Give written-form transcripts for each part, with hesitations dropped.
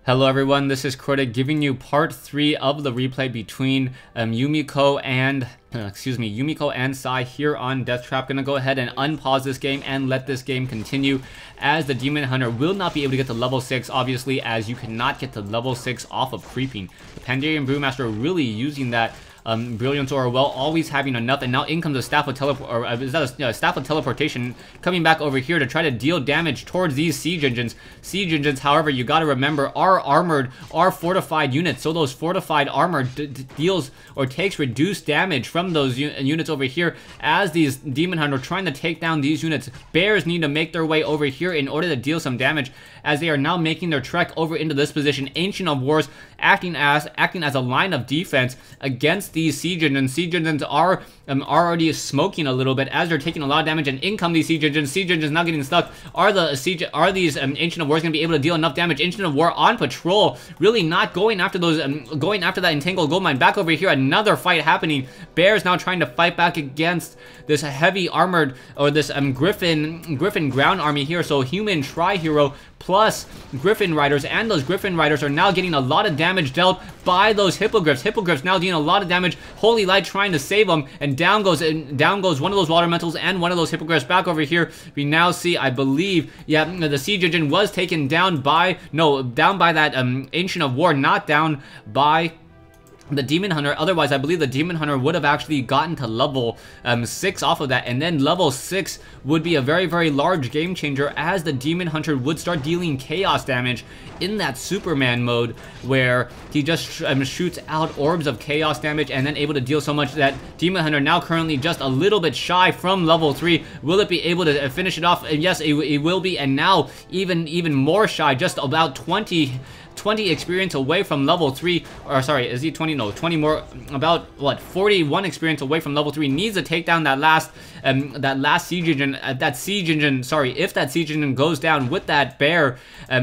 Hello everyone, this is Critic giving you part 3 of the replay between Yumiko and Sai here on Deathtrap. Gonna go ahead and unpause this game and let this game continue, as the Demon Hunter will not be able to get to level 6, obviously, as you cannot get to level 6 off of creeping. The Pandarian Brewmaster really using that Brilliance Aura well, always having enough, and now in comes a Staff of Staff of Teleportation coming back over here to try to deal damage towards these Siege Engines. Siege Engines, however, you gotta remember, are armored, are fortified units, so those fortified armor deals or takes reduced damage from those units over here, as these Demon Hunter are trying to take down these units. Bears need to make their way over here in order to deal some damage, as they are now making their trek over into this position. Ancient of Wars acting as a line of defense against these Siege Engines. Siege Engines are already smoking a little bit as they're taking a lot of damage, and in come these Siege Engines. Siege Engines not getting stuck. Are these Ancient of Wars going to be able to deal enough damage? Ancient of War on patrol, really not going after those, going after that Entangled Gold Mine. Back over here, another fight happening. Bears now trying to fight back against this heavy armored, or this Griffin ground army here. So human tri-hero plus Griffin Riders, and those Griffin Riders are now getting a lot of damage dealt by those Hippogriffs. Hippogriffs now dealing a lot of damage. Holy Light trying to save them, and down goes one of those Water Elementals and one of those Hippogriffs. Back over here, we now see, I believe, yeah, the Siege Engine was taken down by, down by that Ancient of War, not down by the Demon Hunter. Otherwise, I believe the Demon Hunter would have actually gotten to level 6 off of that, and then level 6 would be a very, very large game changer, as the Demon Hunter would start dealing chaos damage in that Superman mode, where he just shoots out orbs of chaos damage and then able to deal so much. That Demon Hunter now currently just a little bit shy from level 3. Will it be able to finish it off? And yes, it will be, and now even more shy, just about 20 experience away from level 3, or sorry, is he 20? No, 20 more, about, what, 41 experience away from level 3. Needs to take down that last Siege Engine, if that Siege Engine goes down with that bear,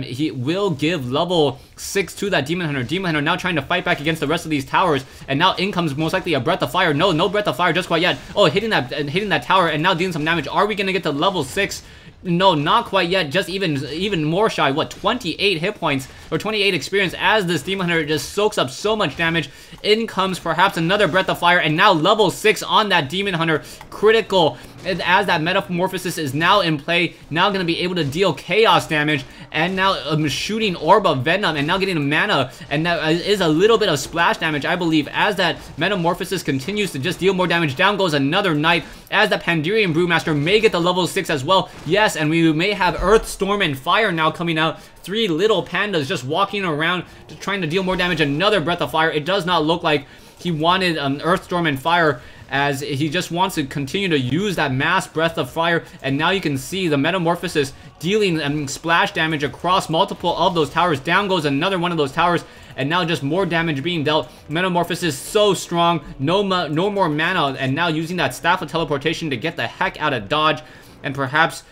he will give level 6 to that Demon Hunter. Demon Hunter now trying to fight back against the rest of these towers, and now in comes most likely a Breath of Fire. No Breath of Fire just quite yet. Oh, hitting that tower, and now dealing some damage. Are we gonna get to level 6? No, not quite yet. Just even more shy. What, 28 hit points, or 28 experience, as this Demon Hunter just soaks up so much damage. In comes perhaps another Breath of Fire, and now level 6 on that Demon Hunter. Critical, as that Metamorphosis is now in play. Now going to be able to deal chaos damage, and now shooting Orb of Venom, and now getting a mana, and that is a little bit of splash damage, I believe, as that Metamorphosis continues to just deal more damage. Down goes another Knight, as the Pandarian Brewmaster may get the level 6 as well. Yes, and we may have Earth, Storm, and Fire now coming out. 3 little pandas just walking around, just trying to deal more damage. Another Breath of Fire. It does not look like he wanted Earth, Storm, and Fire, as he just wants to continue to use that mass Breath of Fire. And now you can see the Metamorphosis dealing splash damage across multiple of those towers. Down goes another one of those towers, and now just more damage being dealt. Metamorphosis so strong, no more mana, and now using that Staff of Teleportation to get the heck out of dodge, and perhaps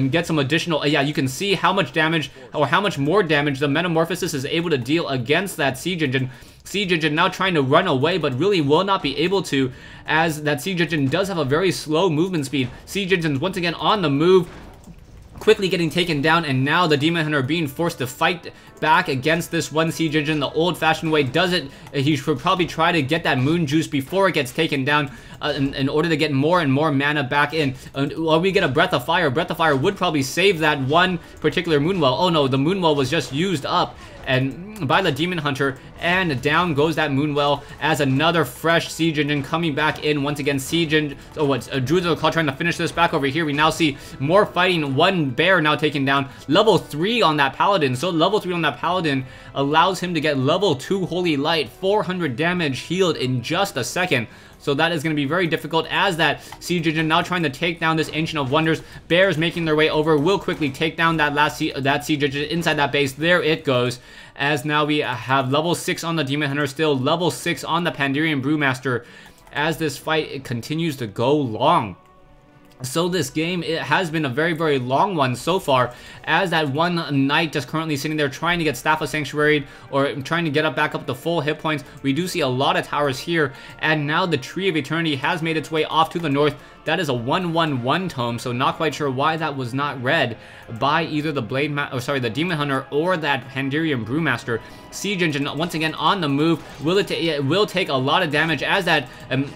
get some additional, yeah, you can see how much damage, or how much more damage the Metamorphosis is able to deal against that Siege Engine. Siege Engine now trying to run away, but really will not be able to, as that Siege Engine does have a very slow movement speed. Siege Engine's once again on the move, quickly getting taken down, and now the Demon Hunter being forced to fight back against this one Siege Engine the old-fashioned way. Does it? He should probably try to get that Moon Juice before it gets taken down, in order to get more and more mana back in. While we get a Breath of Fire, Breath of Fire would probably save that one particular Moonwell. Oh no, the Moonwell was just used up and by the Demon Hunter, and down goes that Moonwell, as another fresh Siege Engine coming back in once again. Siege Engine, oh, what's Druids of the Call trying to finish this. Back over here, we now see more fighting. One bear now taken down. Level 3 on that Paladin, so level 3 on that Paladin allows him to get level 2 Holy Light, 400 damage healed in just a second. So that is going to be very difficult, as that Siege Engine now trying to take down this Ancient of Wonders. Bears making their way over, will quickly take down that Siege Engine inside that base. There it goes, as now we have level 6 on the Demon Hunter, still level 6 on the Pandarian Brewmaster, as this fight continues to go long. So this game, it has been a very, very long one so far, as that one Knight just currently sitting there trying to get Staff of Sanctuary, or trying to get back up to full hit points. We do see a lot of towers here, and now the Tree of Eternity has made its way off to the north. That is a 1/1/1 tome, so not quite sure why that was not read by either the the Demon Hunter or that Pandirian Brewmaster. Siege Engine once again on the move. It will take a lot of damage as that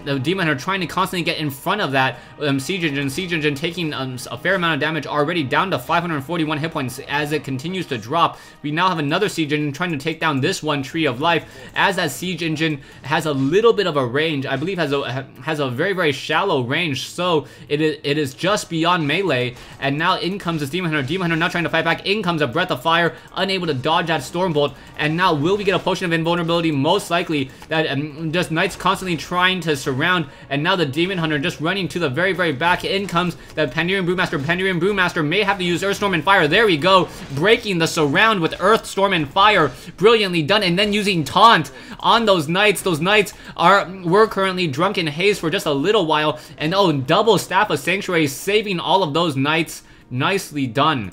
the Demon Hunter trying to constantly get in front of that Siege Engine. Siege Engine taking a fair amount of damage already, down to 541 hit points as it continues to drop. We now have another Siege Engine trying to take down this one Tree of Life, as that Siege Engine has a little bit of a range. I believe has a very, very shallow range, so it is just beyond melee. And now in comes this Demon Hunter. Demon Hunter now trying to fight back. In comes a Breath of Fire, unable to dodge that Stormbolt. And now will we get a Potion of Invulnerability? Most likely. That just Knights constantly trying to surround, and now the Demon Hunter just running to the very, very back. In comes the Pandirian Brewmaster. Pandirian Brewmaster may have to use Earth, Storm, and Fire. There we go, breaking the surround with Earth, Storm, and Fire. Brilliantly done, and then using Taunt on those Knights. Those Knights were currently drunk in haze for just a little while, and oh, double Staff of Sanctuary, saving all of those Knights. Nicely done.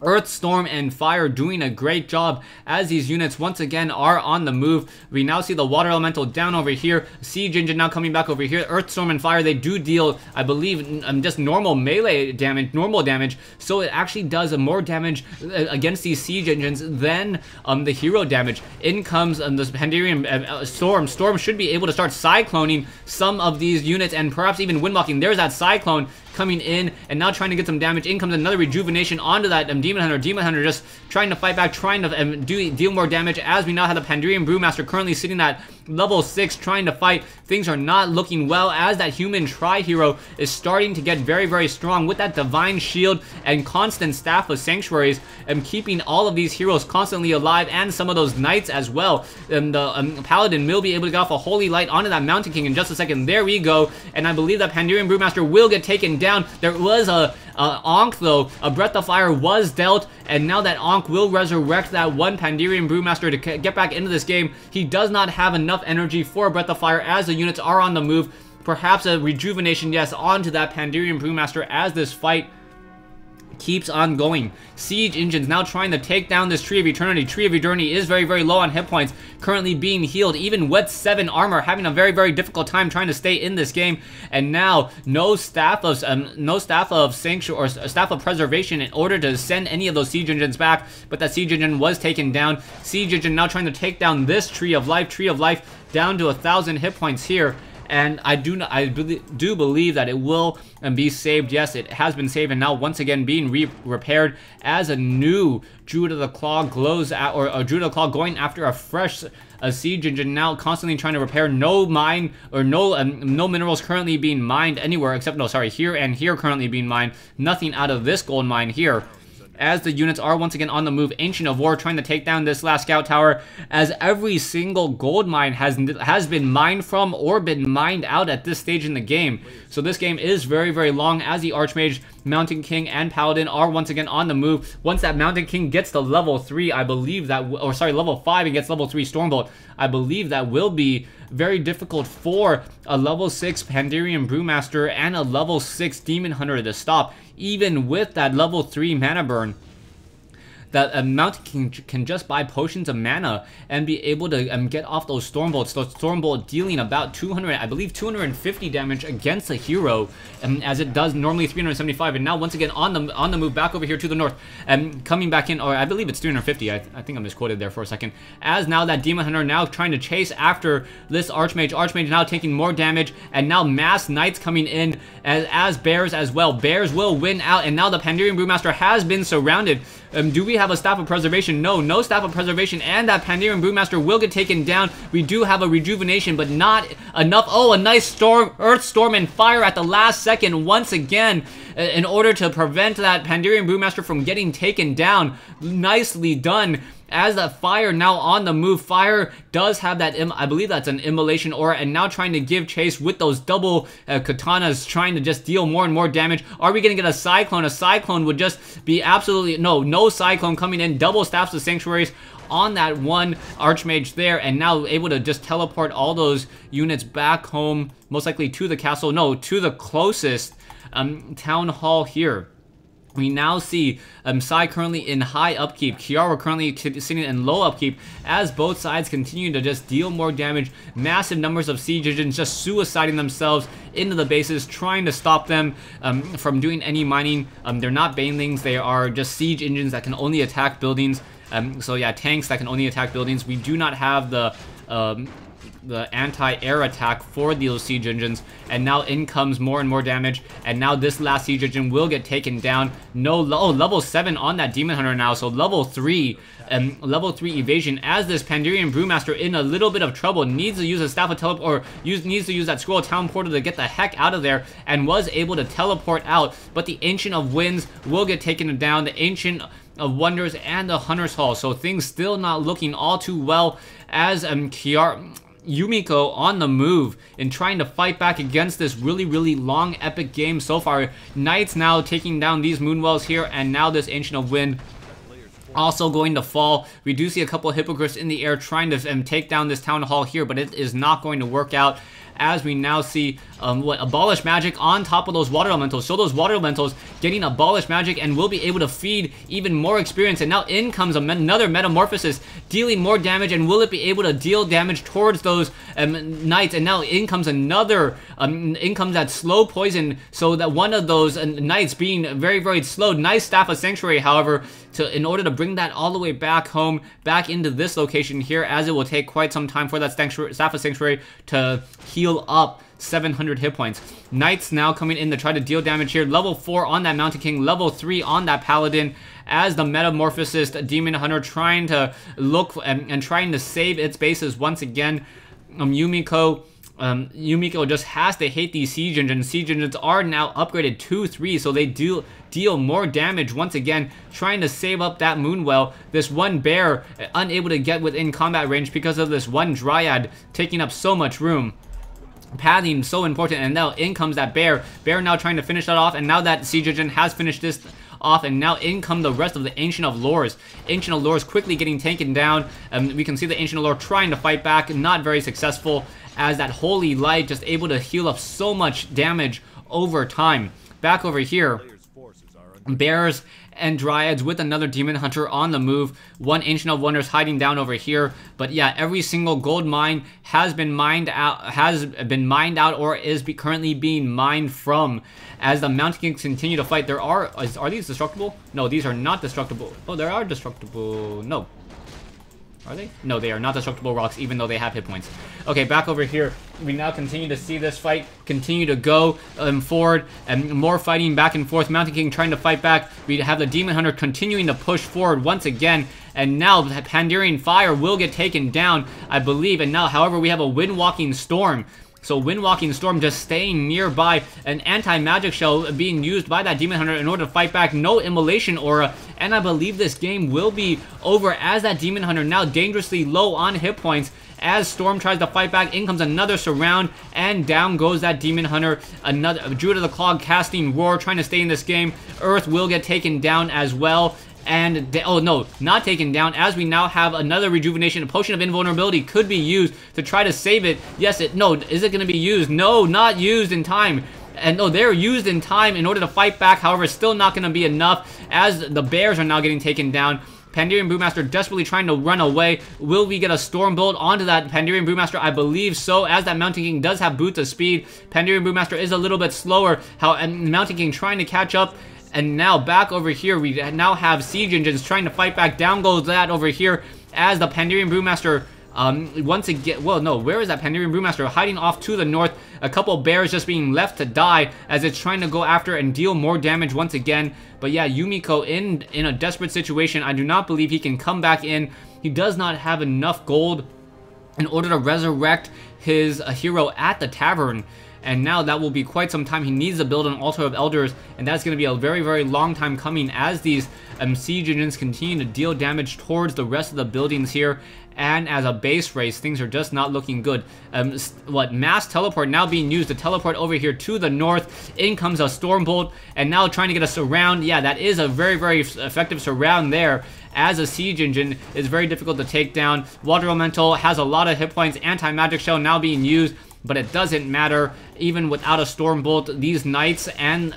Earth, Storm, and Fire doing a great job as these units once again are on the move. We now see the Water Elemental down over here. Siege Engine now coming back over here. Earth, Storm, and Fire, they do deal, I believe, just normal melee damage, so it actually does more damage against these Siege Engines than the hero damage. In comes this Pandirian Storm. Storm should be able to start cycloning some of these units and perhaps even windwalking. There's that Cyclone coming in and now trying to get some damage. In comes another Rejuvenation onto that Demon Hunter. Demon Hunter just trying to fight back, trying to deal more damage, as we now have the Pandirian Brewmaster currently sitting at level 6 trying to fight. Things are not looking well as that human Tri-Hero is starting to get very, very strong with that Divine Shield and constant Staff of Sanctuaries, and keeping all of these heroes constantly alive, and some of those Knights as well. And the Paladin will be able to get off a Holy Light onto that Mountain King in just a second. There we go, and I believe that Pandirian Brewmaster will get taken down. There was a Ankh though. A Breath of Fire was dealt, and now that Ankh will resurrect that one Pandirian Brewmaster to get back into this game. He does not have enough energy for a Breath of Fire as the units are on the move. Perhaps a Rejuvenation, yes, onto that Pandirian Brewmaster as this fight keeps on going. Siege Engines now trying to take down this Tree of Eternity. Tree of Eternity is very, very low on hit points, currently being healed, even with 7 armor, having a very, very difficult time trying to stay in this game. And now no Staff of Sanctuary or Staff of Preservation in order to send any of those Siege Engines back, but that Siege Engine was taken down. Siege Engine now trying to take down this Tree of Life. Tree of Life down to 1,000 hit points here. And I do believe that it will be saved. Yes, it has been saved, and now once again being repaired as a new Druid of the Claw glows out, or a Druid of the Claw going after a fresh Siege Engine, now constantly trying to repair. No mine or no minerals currently being mined anywhere except, no, sorry, here and here currently being mined. Nothing out of this gold mine here, as the units are once again on the move. Ancient of War trying to take down this last scout tower, as every single gold mine has been mined from or been mined out at this stage in the game. So this game is very, very long, as the Archmage, Mountain King, and Paladin are once again on the move. Once that Mountain King gets to level 3, I believe that, or sorry, level 5 and gets level 3 Stormbolt, I believe that will be very difficult for a level 6 Pandirian Brewmaster and a level 6 Demon Hunter to stop, even with that level 3 mana burn. That a Mountain King can just buy potions of mana and be able to get off those Stormbolts. Those Stormbolt dealing about 200, I believe 250 damage against a hero, as it does normally 375. And now once again on the move back over here to the north, and coming back in, or I believe it's 350. I think I misquoted there for a second. As now that Demon Hunter now trying to chase after this Archmage. Archmage now taking more damage, and now mass Knights coming in as Bears as well. Bears will win out, and now the Pandirian Brewmaster has been surrounded. Do we have a Staff of Preservation? No Staff of Preservation, and that Pandirian Brewmaster will get taken down. We do have a Rejuvenation, but not enough. Oh, a nice Earth, Storm, and Fire at the last second once again in order to prevent that Pandirian Brewmaster from getting taken down. Nicely done. As that Fire now on the move. Fire does have that, I believe that's an Immolation Aura, and now trying to give chase with those double katanas, trying to just deal more and more damage. Are we going to get a Cyclone? A Cyclone would just be absolutely, no Cyclone coming in. Double Staffs of Sanctuaries on that one Archmage there, and now able to just teleport all those units back home, most likely to the castle, no, to the closest town hall here. We now see Sai currently in high upkeep, Kiara currently sitting in low upkeep, as both sides continue to just deal more damage. Massive numbers of siege engines just suiciding themselves into the bases, trying to stop them from doing any mining. They're not banelings, they are just siege engines that can only attack buildings. So yeah, tanks that can only attack buildings. We do not have the anti-air attack for those siege engines, and now in comes more and more damage, and now this last siege engine will get taken down. Level 7 on that demon hunter now, so level 3 evasion, as this Pandarian Brewmaster in a little bit of trouble, needs to use a staff of teleport, or needs to use that scroll town portal to get the heck out of there, and was able to teleport out, but the Ancient of Winds will get taken down, the Ancient of Wonders and the Hunter's Hall, so things still not looking all too well, as Yumiko on the move and trying to fight back against this really long epic game so far. Knights now taking down these Moonwells here, and now this Ancient of Wind also going to fall. We do see a couple of Hippogriffs in the air trying to take down this Town Hall here, but it is not going to work out, as we now see Abolish Magic on top of those Water Elementals. So those Water Elementals getting Abolish Magic and will be able to feed even more experience. And now in comes another Metamorphosis, dealing more damage, and will it be able to deal damage towards those Knights? And now in comes another, in comes that Slow Poison, so that one of those Knights being very slow. Nice Staff of Sanctuary, however, in order to bring that all the way back home, back into this location here, as it will take quite some time for that Staff of Sanctuary to heal up 700 hit points. Knights now coming in to try to deal damage here. Level 4 on that Mountain King, level 3 on that Paladin, as the Metamorphosis Demon Hunter trying to look and trying to save its bases once again. Yumiko just has to hate these siege engines. Siege engines are now upgraded to 3, so they do deal more damage once again, trying to save up that Moonwell. This one bear unable to get within combat range because of this one Dryad taking up so much room. Padding so important, and now in comes that bear now trying to finish that off, and now that siege engine has finished this off, and now in come the rest of the Ancient of Lores. Ancient of Lores quickly getting taken down. We can see the Ancient of Lore trying to fight back, not very successful, as that Holy Light just able to heal up so much damage over time. Back over here, bears and Dryads with another Demon Hunter on the move. One Ancient of Wonders hiding down over here. But yeah, every single gold mine has been mined out, or is currently being mined from. As the Mountain Kings continue to fight, are these destructible? No, these are not destructible. Oh, there are destructible. No. Are they? No, they are not destructible rocks, even though they have hit points. Okay, back over here, we now continue to see this fight continue to go forward, and more fighting back and forth. Mountain King trying to fight back. We have the Demon Hunter continuing to push forward once again, and now the Pandarian Fire will get taken down, I believe. And now, however, we have a Windwalking Storm. So Windwalking Storm just staying nearby, an anti-magic shell being used by that Demon Hunter in order to fight back. No Immolation Aura, and I believe this game will be over, as that Demon Hunter now dangerously low on hit points. As Storm tries to fight back, in comes another surround, and down goes that Demon Hunter. Another Druid of the Clog casting Roar, trying to stay in this game. Earth will get taken down as well. And, oh no, not taken down, as we now have another rejuvenation. A Potion of Invulnerability could be used to try to save it. Yes, no, is it going to be used? No, not used in time. And no, they're used in time in order to fight back. However, still not going to be enough, as the bears are now getting taken down. Pandarian Brewmaster desperately trying to run away. Will we get a Storm Bolt onto that Pandarian Brewmaster? I believe so, as that Mountain King does have Boots of Speed. Pandarian Brewmaster is a little bit slower, and Mountain King trying to catch up. And now back over here, we now have siege engines trying to fight back. Down goes that over here, as the Pandarian Brewmaster once again, well, no, where is that Pandarian Brewmaster? Hiding off to the north. A couple bears just being left to die as it's trying to go after and deal more damage once again. But yeah, Yumiko in a desperate situation. I do not believe he can come back in. He does not have enough gold in order to resurrect his hero at the tavern. And now that will be quite some time. He needs to build an Altar of Elders, and that's going to be a very long time coming, as these siege engines continue to deal damage towards the rest of the buildings here. And as a base race, things are just not looking good. Mass teleport now being used to teleport over here to the north. In comes a Stormbolt, and now trying to get a surround. Yeah, that is a very effective surround there, as a siege engine is very difficult to take down. Water Elemental has a lot of hit points. Anti-magic shell now being used. but it doesn't matter. Even without a Stormbolt, these Knights and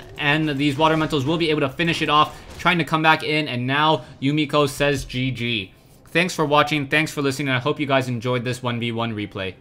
these Water Elementals will be able to finish it off, trying to come back in, and now Yumiko says GG. Thanks for watching, thanks for listening, and I hope you guys enjoyed this 1v1 replay.